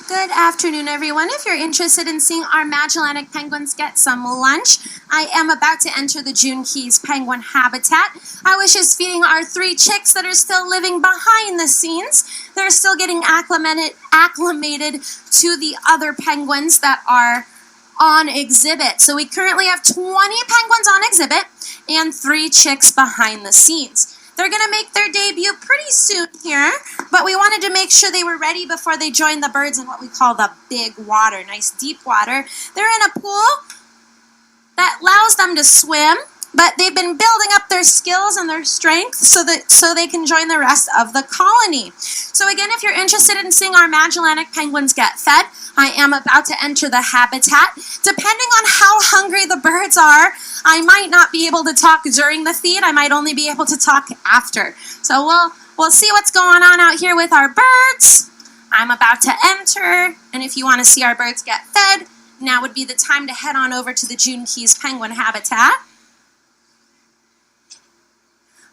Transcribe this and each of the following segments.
Good afternoon, everyone. If you're interested in seeing our Magellanic penguins get some lunch, I am about to enter the June Keys penguin habitat. I was just feeding our 3 chicks that are still living behind the scenes. They're still getting acclimated to the other penguins that are on exhibit. So we currently have 20 penguins on exhibit and 3 chicks behind the scenes. They're going to make their debut pretty soon here, but we wanted to make sure they were ready before they joined the birds in what we call the big water, nice deep water. They're in a pool that allows them to swim, but they've been building up their skills and their strength so they can join the rest of the colony. So again, if you're interested in seeing our Magellanic penguins get fed, I am about to enter the habitat. Depending on how hungry the birds are, I might not be able to talk during the feed. I might only be able to talk after. So we'll see what's going on out here with our birds. I'm about to enter, and if you want to see our birds get fed, now would be the time to head on over to the June Keys penguin habitat.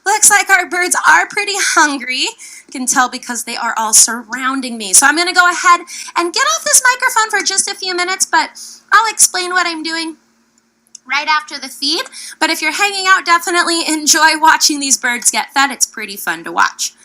Looks like our birds are pretty hungry. You can tell because they are all surrounding me. So I'm going to go ahead and get off this microphone for just a few minutes, but I'll explain what I'm doing right after the feed. But if you're hanging out, definitely enjoy watching these birds get fed. It's pretty fun to watch.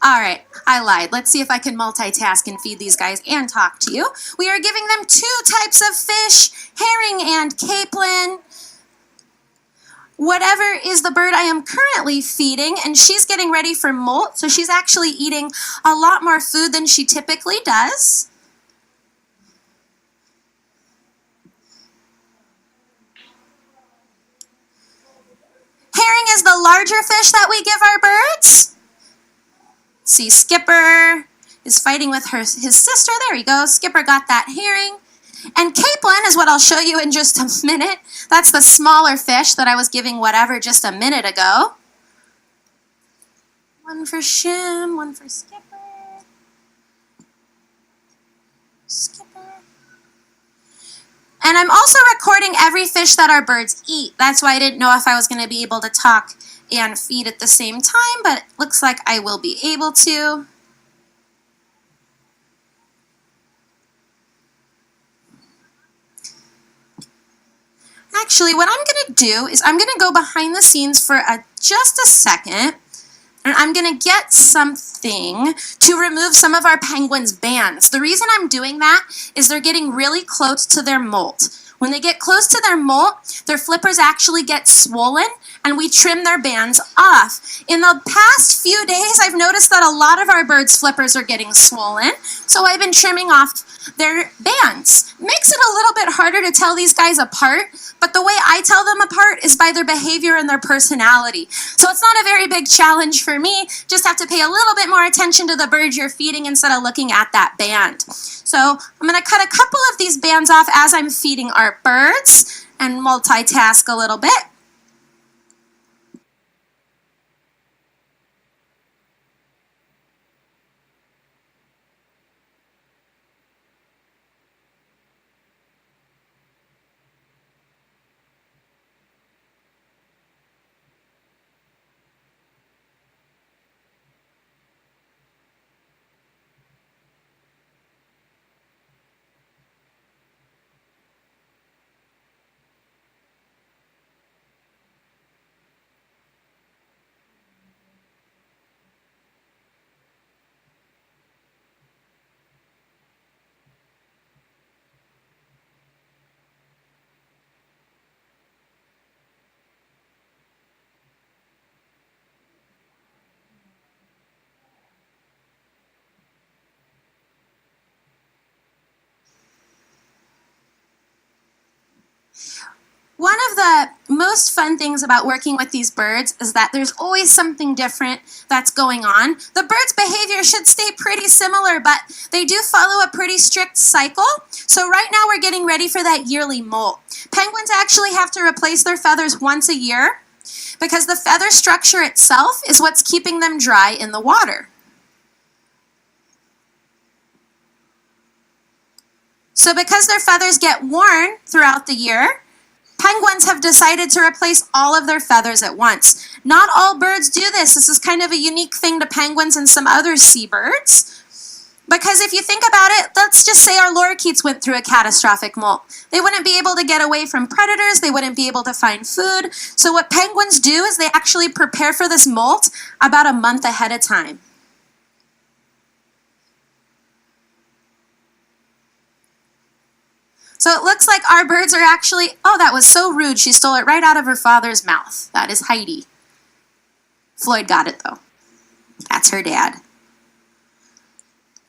All right, I lied. Let's see if I can multitask and feed these guys and talk to you. We are giving them 2 types of fish, herring and capelin. Whatever is the bird I am currently feeding, and she's getting ready for molt, so she's actually eating a lot more food than she typically does. Herring is the larger fish that we give our birds. See, Skipper is fighting with his sister. There he goes. Skipper got that herring. And capelin is what I'll show you in just a minute. That's the smaller fish that I was giving whatever just a minute ago. One for Shim, one for Skipper. Skipper. And I'm also recording every fish that our birds eat. That's why I didn't know if I was going to be able to talk and feed at the same time, but it looks like I will be able to. Actually, what I'm going to do is I'm going to go behind the scenes for just a second, and I'm going to get something to remove some of our penguins' bands. The reason I'm doing that is they're getting really close to their molt. When they get close to their molt, their flippers actually get swollen, and we trim their bands off. In the past few days, I've noticed that a lot of our birds' flippers are getting swollen, so I've been trimming off their bands. Makes it a little bit harder to tell these guys apart, but the way I tell them apart is by their behavior and their personality. So it's not a very big challenge for me, just have to pay a little bit more attention to the bird you're feeding instead of looking at that band. So I'm going to cut a couple of these bands off as I'm feeding our birds and multitask a little bit. One of the most fun things about working with these birds is that there's always something different that's going on. The bird's behavior should stay pretty similar, but they do follow a pretty strict cycle. So right now we're getting ready for that yearly molt. Penguins actually have to replace their feathers once a year because the feather structure itself is what's keeping them dry in the water. So because their feathers get worn throughout the year, penguins have decided to replace all of their feathers at once. Not all birds do this. This is kind of a unique thing to penguins and some other seabirds. Because if you think about it, let's just say our lorikeets went through a catastrophic molt. They wouldn't be able to get away from predators. They wouldn't be able to find food. So what penguins do is they actually prepare for this molt about a month ahead of time. So it looks like our birds are actually, oh, that was so rude. She stole it right out of her father's mouth. That is Heidi. Floyd got it, though. That's her dad.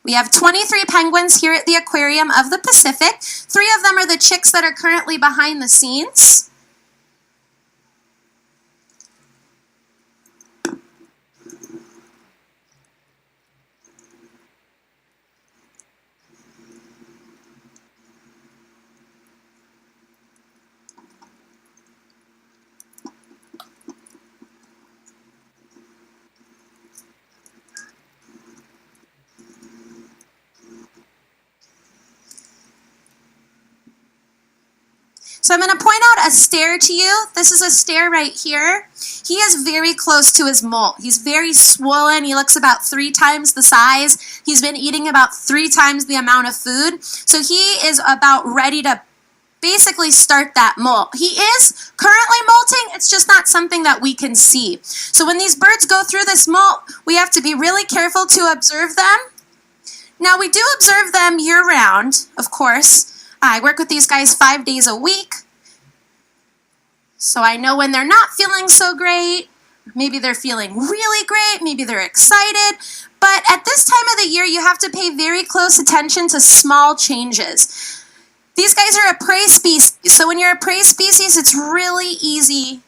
We have 23 penguins here at the Aquarium of the Pacific. 3 of them are the chicks that are currently behind the scenes. So I'm going to point out a stare to you. This is a stare right here. He is very close to his molt. He's very swollen. He looks about 3 times the size. He's been eating about 3 times the amount of food. So he is about ready to basically start that molt. He is currently molting. It's just not something that we can see. So when these birds go through this molt, we have to be really careful to observe them. Now we do observe them year-round, of course. I work with these guys 5 days a week, so I know when they're not feeling so great. Maybe they're feeling really great, maybe they're excited, but at this time of the year, you have to pay very close attention to small changes. These guys are a prey species, so when you're a prey species, it's really easy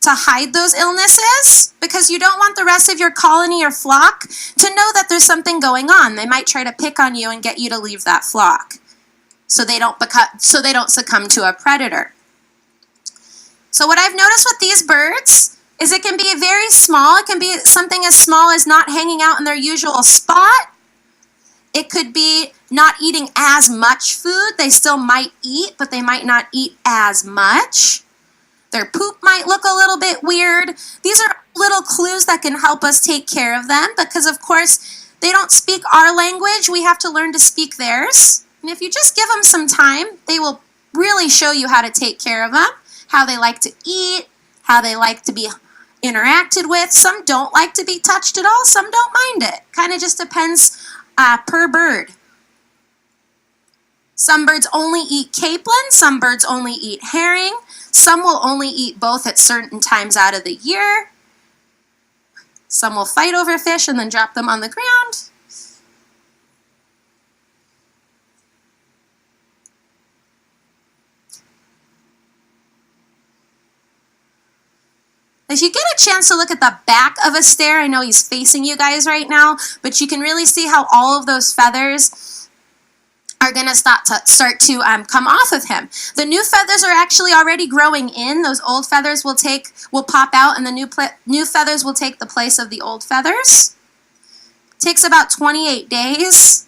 to hide those illnesses because you don't want the rest of your colony or flock to know that there's something going on. They might try to pick on you and get you to leave that flock, so they don't succumb to a predator. So what I've noticed with these birds is it can be very small. It can be something as small as not hanging out in their usual spot. It could be not eating as much food. They still might eat, but they might not eat as much. Their poop might look a little bit weird. These are little clues that can help us take care of them because, of course, they don't speak our language. We have to learn to speak theirs. And if you just give them some time, they will really show you how to take care of them, how they like to eat, how they like to be interacted with. Some don't like to be touched at all. Some don't mind it. Kind of just depends per bird. Some birds only eat capelin. Some birds only eat herring. Some will only eat both at certain times out of the year. Some will fight over fish and then drop them on the ground. If you get a chance to look at the back of a stare, I know he's facing you guys right now, but you can really see how all of those feathers are going to start to come off of him. The new feathers are actually already growing in. Those old feathers will pop out, and the new feathers will take the place of the old feathers. It takes about 28 days.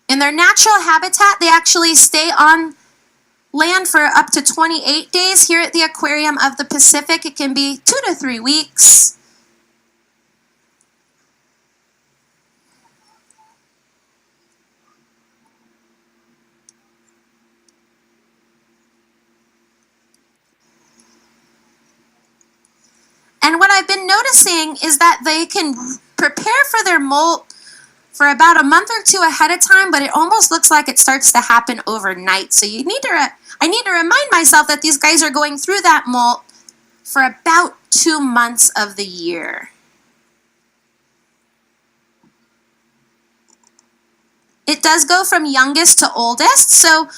In their natural habitat, they actually stay on land for up to 28 days. Here at the Aquarium of the Pacific, it can be 2 to 3 weeks. And what I've been noticing is that they can prepare for their molt for about a month or 2 ahead of time, but it almost looks like it starts to happen overnight. So I need to remind myself that these guys are going through that molt for about 2 months of the year. It does go from youngest to oldest, so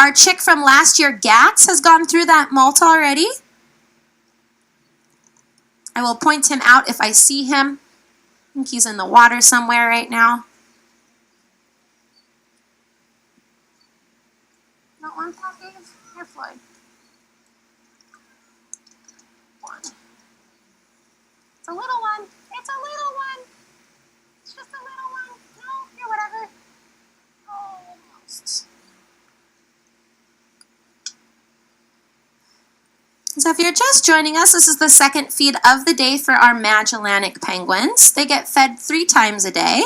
Our chick from last year, Gats, has gone through that molt already. I will point him out if I see him. I think he's in the water somewhere right now. Not one package? Here, Floyd. One. It's a little one. It's a little one. It's just a little one. No, here, whatever. Almost. So if you're just joining us, this is the second feed of the day for our Magellanic penguins. They get fed 3 times a day.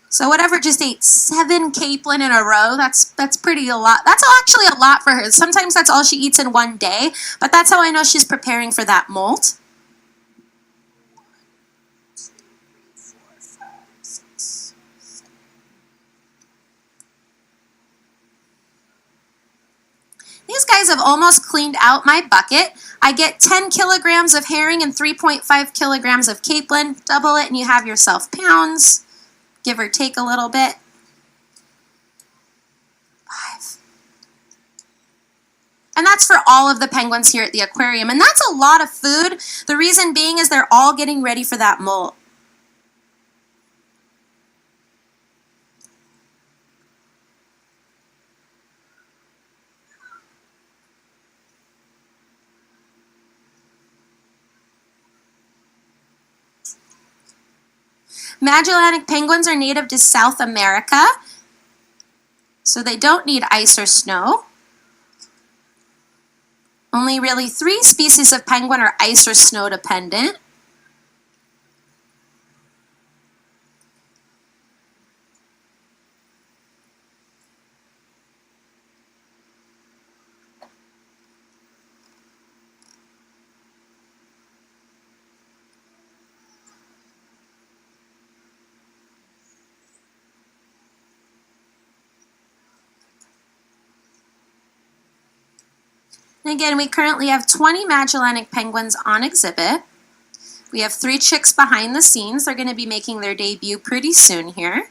So whatever just ate 7 capelin in a row, that's pretty a lot. That's actually a lot for her. Sometimes that's all she eats in one day, but that's how I know she's preparing for that molt. These guys have almost cleaned out my bucket. I get 10 kilograms of herring and 3.5 kilograms of capelin. Double it and you have yourself pounds. Give or take a little bit. 5. And that's for all of the penguins here at the aquarium. And that's a lot of food. The reason being is they're all getting ready for that molt. Magellanic penguins are native to South America, so they don't need ice or snow. Only really 3 species of penguin are ice or snow dependent. And again, we currently have 20 Magellanic penguins on exhibit. We have 3 chicks behind the scenes. They're going to be making their debut pretty soon here.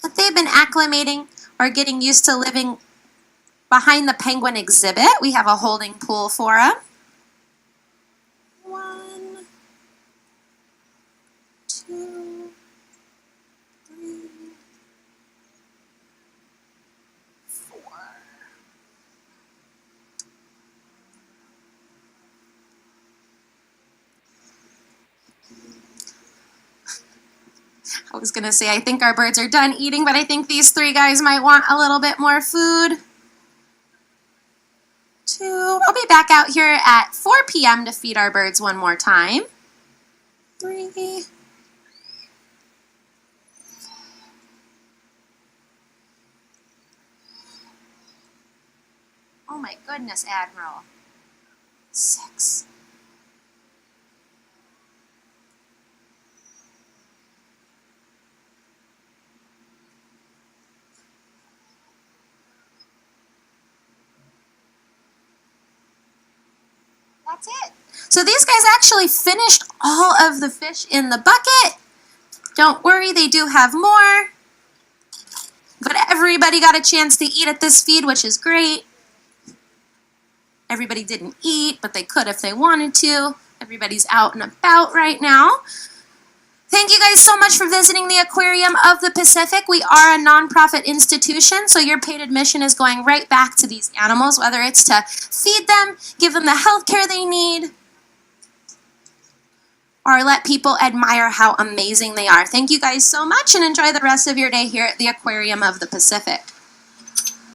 But they've been acclimating or getting used to living behind the penguin exhibit. We have a holding pool for them. 1, 2, 3, 4. I was going to say, I think our birds are done eating, but I think these 3 guys might want a little bit more food. 2. I'll be back out here at 4 p.m. to feed our birds one more time. 3. Oh my goodness, Admiral. 6. That's it. So these guys actually finished all of the fish in the bucket. Don't worry, they do have more. But everybody got a chance to eat at this feed, which is great. Everybody didn't eat, but they could if they wanted to. Everybody's out and about right now. Thank you guys so much for visiting the Aquarium of the Pacific. We are a nonprofit institution, so your paid admission is going right back to these animals, whether it's to feed them, give them the health care they need, or let people admire how amazing they are. Thank you guys so much and enjoy the rest of your day here at the Aquarium of the Pacific.